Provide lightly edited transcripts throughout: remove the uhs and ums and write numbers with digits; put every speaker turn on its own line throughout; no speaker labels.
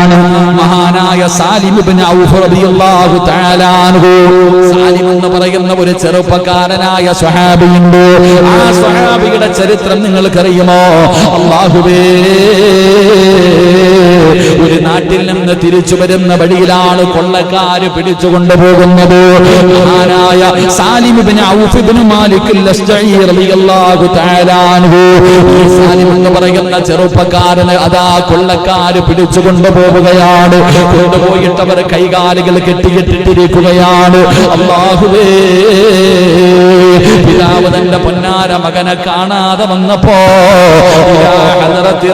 സ്വഹാബിയാണ് മഹാനായ സാലിം ഇബ്നു ഔഫ് റളിയല്ലാഹു തആല അൻഹു. സാലിം എന്ന് പറയുന്ന ഒരു ചെറുപ്പക്കാരനായ സ്വഹാബിയുണ്ട്. ആ സ്വഹാബിയുടെ ചരിത്രം നിങ്ങൾക്കറിയുമോ? അല്ലാഹുവേ, ഒരു നാട്ടിൽ നിന്ന് തിരിച്ചു വരുന്ന വഴിയിലാണ് കൊള്ളക്കാര് പിടിച്ചു കൊണ്ടുപോകുന്നത്. മഹാനായ സാലിം ഇബ്നു ഔഫ് ഇബ്നു മാലിക് അൽ-അശ്ജഈ റളിയല്ലാഹു തആല അൻഹു. ഈ സാലിം എന്ന് പറയുന്ന ചെറുപ്പക്കാരനെ അതാ കൊള്ളക്കാര് പിടിച്ചു കൊണ്ടുപോവുകയാണ്. കൊണ്ടുപോയിട്ട് അവർ കൈകാലുകൾ കെട്ടിയിട്ടിരിക്കുകയാണ്. അല്ലാഹുവേ, പിതാവ് തന്റെ പൊന്നാര മകനെ കാണാതെ വന്നപ്പോ ഇലാ ഹദറത്തി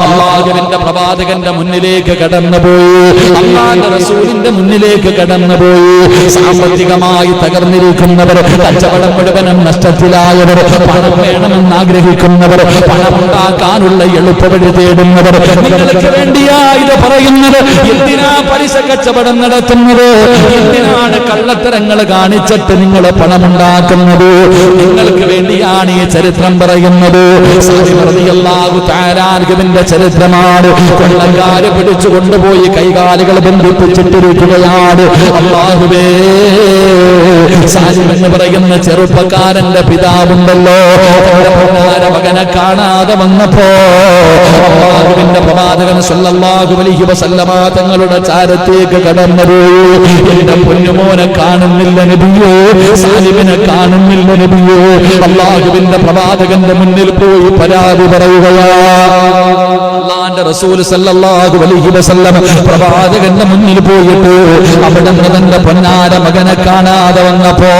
അല്ലാഹുവിന്റെ പ്രവാചകന്റെ മുന്നിലേക്ക് കടന്നുപോയി. അല്ലാഹുവിന്റെ റസൂലിന്റെ മുന്നിലേക്ക് കടന്നുപോയി. സാമ്പത്തികമായി തകർന്നിരിക്കുന്നവർ, കച്ചവടം മുഴുവനും നഷ്ടത്തിലായവർ, പണം വേണമെന്ന് ആഗ്രഹിക്കുന്നവർ, പണമുണ്ടാക്കാനുള്ള എളുപ്പവഴി തേടുന്നവർ, നിങ്ങൾക്ക് വേണ്ടിയാ ഇത് പറയുന്നത്. എന്തിനാ പലിശ കച്ചവടം നടത്തുന്നത്? എന്തിനാണ് കള്ളത്തരങ്ങൾ കാണിച്ചിട്ട് നിങ്ങൾ പണമുണ്ടാക്കുന്നത്? നിങ്ങൾക്ക് വേണ്ടിയാണ് ഈ ചരിത്രം പറയുന്നത്. ന്റെ ചരിത്രമാണ്. കൊള്ളക്കാര് പിടിച്ചു കൊണ്ടുപോയി കൈകാലുകൾ ബന്ധിപ്പിച്ചിട്ടിരിക്കുകയാണ്. അല്ലാഹുവേ, സാലിം എന്ന് പറയുന്ന ചെറുപ്പക്കാരന്റെ പിതാവുണ്ടല്ലോ, മകനെ കാണാതെ വന്നപ്പോ അല്ലാഹുവിന്റെ പ്രവാചകൻ സല്ലല്ലാഹു അലൈഹി വസല്ലമ തങ്ങളുടെ ചാരത്തേക്ക് കടന്നുപോയി. എന്റെ പൊന്നുമോനെ കാണുന്നില്ല നബിയേ, സാലിമിനെ കാണുന്നില്ല നബിയേ. അല്ലാഹുവിന്റെ പ്രവാചകന്റെ മുന്നിൽ പോയി പരാതി പറയുകയാ. അല്ലാഹുവിന്റെ റസൂൽ സല്ലല്ലാഹു അലൈഹി വസല്ലം പ്രവാചകന്റെ മുന്നിൽ പോയിട്ട് അവിടുന്ന് തന്റെ പൊന്നാര മകനെ കാണാതെ വന്നപ്പോ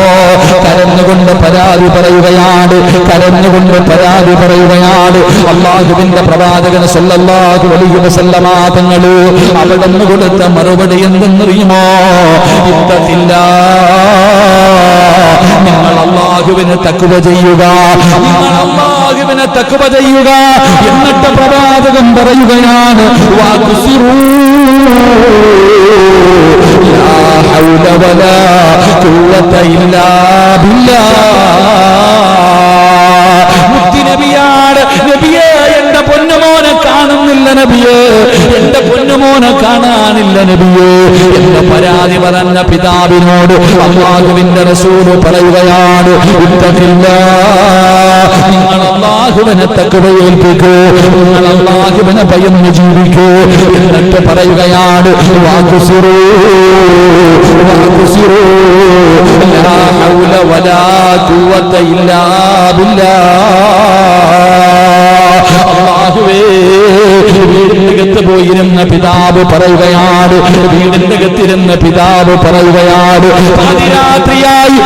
കരഞ്ഞുകൊണ്ട് പരാതി പറയുകയാണ്. കരഞ്ഞുകൊണ്ട് പരാതി പറയുകയാണ്. അല്ലാഹുവിന്റെ പ്രവാചകൻ സല്ലല്ലാഹു അലൈഹി വസല്ലം തങ്ങൾ അവിടുന്ന് കൊടുത്ത മറുപടി എന്തെന്നറിയുമോ? നിങ്ങൾ അല്ലാഹുവിനെ തഖ്വ ചെയ്യുക, നിങ്ങൾ അല്ലാഹുവിനെ തഖ്വ ചെയ്യുക. എന്നിട്ട് പ്രവാചകൻ പറയുകയാണ്, വഖ്സിറൂ ലാ ഹൗല വലാ ഖുവത ഇല്ലാ ബില്ലാഹ്. മുത്തുനബിയാണ്. നബിയേ, എന്റെ പൊന്നുമോനെ കാണുന്നില്ല നബിയേ, എന്റെ പൊന്നുമോനെ കാണാനില്ല നബിയേ. എന്റെ പരാതി പറഞ്ഞ പിതാവിനോട് അല്ലാഹുവിന്റെ റസൂൽ പറയുകയാണ്, നിങ്ങൾ അല്ലാഹുവിനെ തഖ്വയേൽപ്പിക്കൂ, നിങ്ങൾ അല്ലാഹുവിനെ ഭയന്ന് ജീവിക്കൂ. എന്നിട്ട് പറയുകയാണ്, വഖ്സിറൂ ലാ ഹൗല വലാ ഖുവത ഇല്ലാ ബില്ലാഹ്. അല്ലാഹുവേ, വീടിന്റെ അകത്ത് പോയിരുന്ന പിതാവ് പറയുകയാണ്, വീടിന്റെ അകത്തിരുന്ന പിതാവ് പറയുകയാണ്, പാതിരാത്രിയായി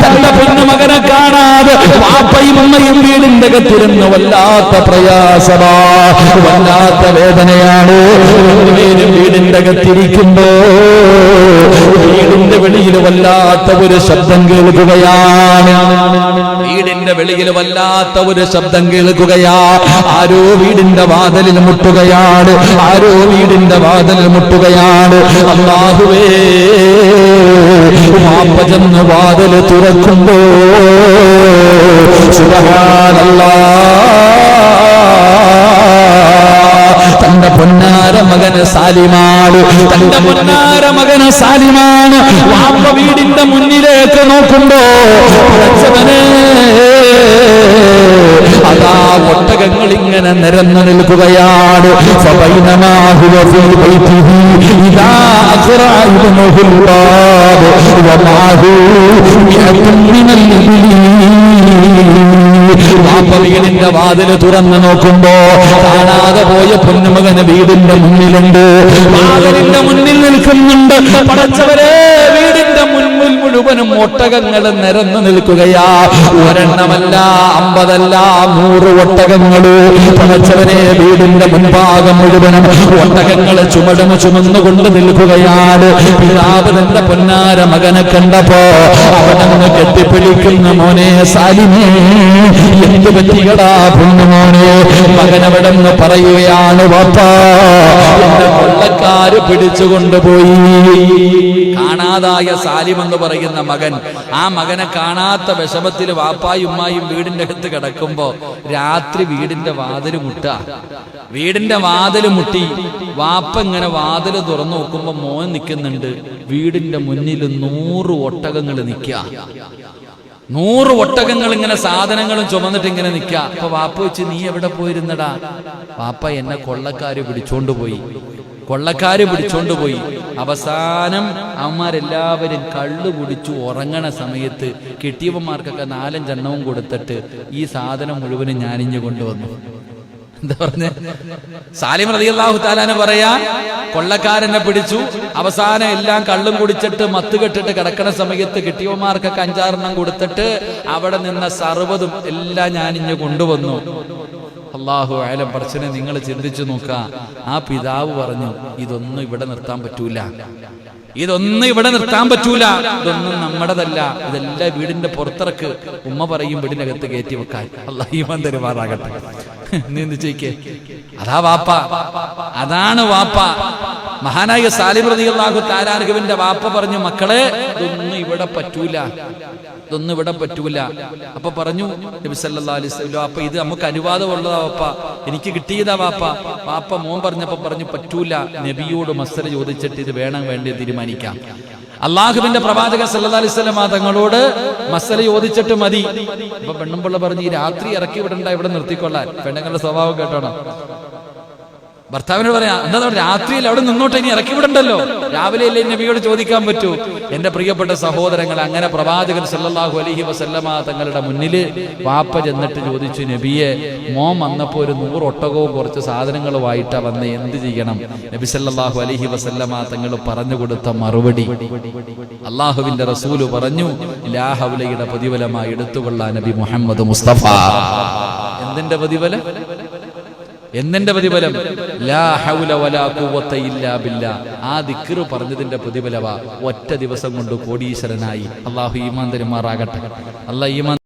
തന്റെ പൊന്നുമകനെ കാണാതെ വാപ്പയും അമ്മയും വീടിന്റെ അകത്തിരുന്ന് വല്ലാത്ത പ്രയാസമാ, വല്ലാത്ത വേദനയാണ്. വീടിന്റെ അകത്തിരിക്കുമ്പോ വീടിന്റെ വെളിയിൽ വല്ലാത്ത ഒരു ശബ്ദം കേൾക്കുകയാണ്. വീടിന്റെ വെളിയിൽ വല്ലാത്ത ഒരു ശബ്ദം കേൾക്കുകയാ. ആരോ വീടിന്റെ വാതിലിൽ മുട്ടുകയാണ്, ആരോ വീടിന്റെ വാതിലിൽ മുട്ടുകയാണ്. അല്ലാഹുവേ, വാപ്പ ചെന്ന് വാതിൽ തുറക്കുമ്പോ സുബ്ഹാനല്ലാഹ്, തന്റെ പൊന്നാര മകന് സാലിമാണ്, തന്റെ പൊന്നാര മകന് സാലിമാണ്. വാപ്പ വീടിന്റെ മുന്നിലേക്ക് നോക്കുമ്പോ അതാ ഒട്ടകങ്ങൾ ഇങ്ങനെ നിരന്നു നിൽക്കുകയാണ്. വീടിന്റെ വാതില് തുറന്നു നോക്കുമ്പോ കാണാതെ പോയ പൊന്നുമകന് വീടിന്റെ മുന്നിലുണ്ട്, വാതിലിന്റെ മുന്നിൽ നിൽക്കുന്നുണ്ട്. പടച്ചവരെ, വീടിന്റെ മുന്നിൽ മുഴുവനും ഒട്ടകങ്ങൾ നിരന്നു നിൽക്കുകയാ. ഒരെണ്ണമല്ല, 50 100 ഒട്ടകങ്ങള്. പടച്ചവരെ, വീടിന്റെ മുൻഭാഗം മുഴുവനും ഒട്ടകങ്ങൾ ചുമന്നുകൊണ്ട് നിൽക്കുകയാണ്. പിതാവ് തന്റെ പൊന്നാര മകനെ കണ്ടപ്പോ അവനങ്ങ് കെട്ടിപ്പിടിക്കുന്ന, മോനെ സാലിമേ, എന്ത് പറ്റിയടാ പൊന്നുമോനെ? മകനവിടെന്ന് പറയുകയാണ്, വാപ്പാ, എന്റെ കൊള്ളക്കാര് പിടിച്ചുകൊണ്ടുപോയി. കാണാതായ സാലിം എന്ന് പറയും പറയുന്ന മകൻ, ആ മകനെ കാണാത്ത വിഷമത്തിൽ വാപ്പായും ഉമ്മായും വീടിന്റെ അകത്ത് കിടക്കുമ്പോ രാത്രി വീടിന്റെ വാതിൽ മുട്ടി വാപ്പ ഇങ്ങനെ വാതിൽ തുറന്നു നോക്കുമ്പോ മോൻ നിൽക്കുന്നുണ്ട്. വീടിന്റെ മുന്നിൽ 100 ഒട്ടകങ്ങൾ നിൽക്കുക. 100 ഒട്ടകങ്ങൾ ഇങ്ങനെ സാധനങ്ങളും ചുമന്നിട്ട് ഇങ്ങനെ നിൽക്കുക. അപ്പൊ വാപ്പ വെച്ച്, നീ എവിടെ പോയിരുന്നടാ? വാപ്പ, എന്നെ കൊള്ളക്കാര് പിടിച്ചോണ്ടുപോയി. അവസാനം അവന്മാരെല്ലാവരും കള്ളു കുടിച്ചു ഉറങ്ങണ സമയത്ത് കിട്ടിയവന്മാർക്കൊക്കെ 4-5 എണ്ണവും കൊടുത്തിട്ട് ഈ സാധനം മുഴുവനും ഞാനിഞ്ഞു കൊണ്ടുവന്നു. എന്താ പറഞ്ഞ? സാലിം റളിയല്ലാഹു തആല പറയാ, കൊള്ളക്കാരനെ പിടിച്ചു, അവസാനം എല്ലാം കള്ളും കുടിച്ചിട്ട് മത്തുകെട്ടിട്ട് കിടക്കണ സമയത്ത് കിട്ടിയവന്മാർക്കൊക്കെ 5-6 എണ്ണം കൊടുത്തിട്ട് അവിടെ നിന്ന സർവ്വതും എല്ലാം ഞാനിഞ്ഞു കൊണ്ടുവന്നു. അല്ലാഹു അഅലം. പറച്ചനെ, നിങ്ങൾ ചിന്തിച്ചു നോക്ക. ആ പിതാവ് പറഞ്ഞു, ഇതൊന്നും ഇവിടെ നിർത്താൻ പറ്റൂല, ഇതൊന്നും നമ്മുടേതല്ല, ഇതെല്ലാം വീടിന്റെ പുറത്തിറക്ക്. ഉമ്മ പറയും വീടിനകത്ത് കയറ്റി വെക്കാൻ. അല്ലാഹു ഈമാൻ തരുമാറാകട്ടെ. നീ എന്ത് ചെയ്യേ? അതാണ് വാപ്പ. മഹാനായ സാലിം റളിയല്ലാഹു തആല അൻഹുവിന്റെ വാപ്പ പറഞ്ഞു, മക്കളെ, ഇതൊന്നും ഇവിടെ പറ്റൂല. അപ്പൊ പറഞ്ഞു നബി സല്ലല്ലാഹു അലൈഹി വസല്ലം, വാപ്പ, ഇത് നമുക്ക് അനുവാദമുള്ളതാ വാപ്പ, എനിക്ക് കിട്ടിയതാ വാപ്പ. മോൻ പറഞ്ഞപ്പോ പറഞ്ഞു, പറ്റൂല, നബിയോട് മസ്അല ചോദിച്ചിട്ട് ഇത് വേണ്ടി തീരുമാനിക്കാം. അള്ളാഹുവിന്റെ പ്രവാചകൻ സല്ലല്ലാഹു അലൈഹി വസല്ലം തങ്ങളോട് മസ്അല ചോദിച്ചിട്ട് മതി. അപ്പൊ പെണ്ണുമ്പിള്ള പറഞ്ഞു, ഈ രാത്രി ഇറക്കി വിടണ്ട, ഇവിടെ നിർത്തിക്കൊള്ളാൻ. പെണ്ണുങ്ങളുടെ സ്വഭാവം കേട്ടോണം. ഭർത്താവിനോട് പറയാം, എന്താ രാത്രിയിൽ അവിടെ നിന്നോട്ടെ, ഇനി ഇറക്കി വിടണ്ടല്ലോ, രാവിലെ അല്ലേ നബിയോട് ചോദിക്കാൻ പറ്റൂ. എന്റെ പ്രിയപ്പെട്ട സഹോദരങ്ങൾ, അങ്ങനെ പ്രവാചകൻ സല്ലല്ലാഹു അലൈഹി വസല്ലമ തങ്ങളുടെ മുന്നിൽ വാപ്പ ചെന്നിട്ട് ചോദിച്ചു, നബിയെ, മോൻ വന്നപ്പോ ഒരു 100 ഒട്ടകവും കുറച്ച് സാധനങ്ങളുമായിട്ടാ വന്ന്, എന്ത് ചെയ്യണം? നബി സല്ലല്ലാഹു അലൈഹി വസല്ലമ തങ്ങൾ പറഞ്ഞു കൊടുത്ത മറുപടി, അള്ളാഹുവിന്റെ റസൂല് പറഞ്ഞു, ലാ ഹൗലയുടെ പ്രതിഫലമായി എടുത്തുകൊള്ളാൻ നബി മുഹമ്മദ് മുസ്തഫ. എന്തിന്റെ പ്രതിഫലം? ലാ ഹൗല വലാ ഖുവത ഇല്ലാ ബില്ലാ. ആ ദിക്ർ പറഞ്ഞതിന്റെ പ്രതിഫലവാ. ഒറ്റ ദിവസം കൊണ്ട് കോടീശ്വരനായി. അല്ലാഹു ഈമാൻ തരുമാറാകട്ടെ. അല്ലാഹു ഈമാൻ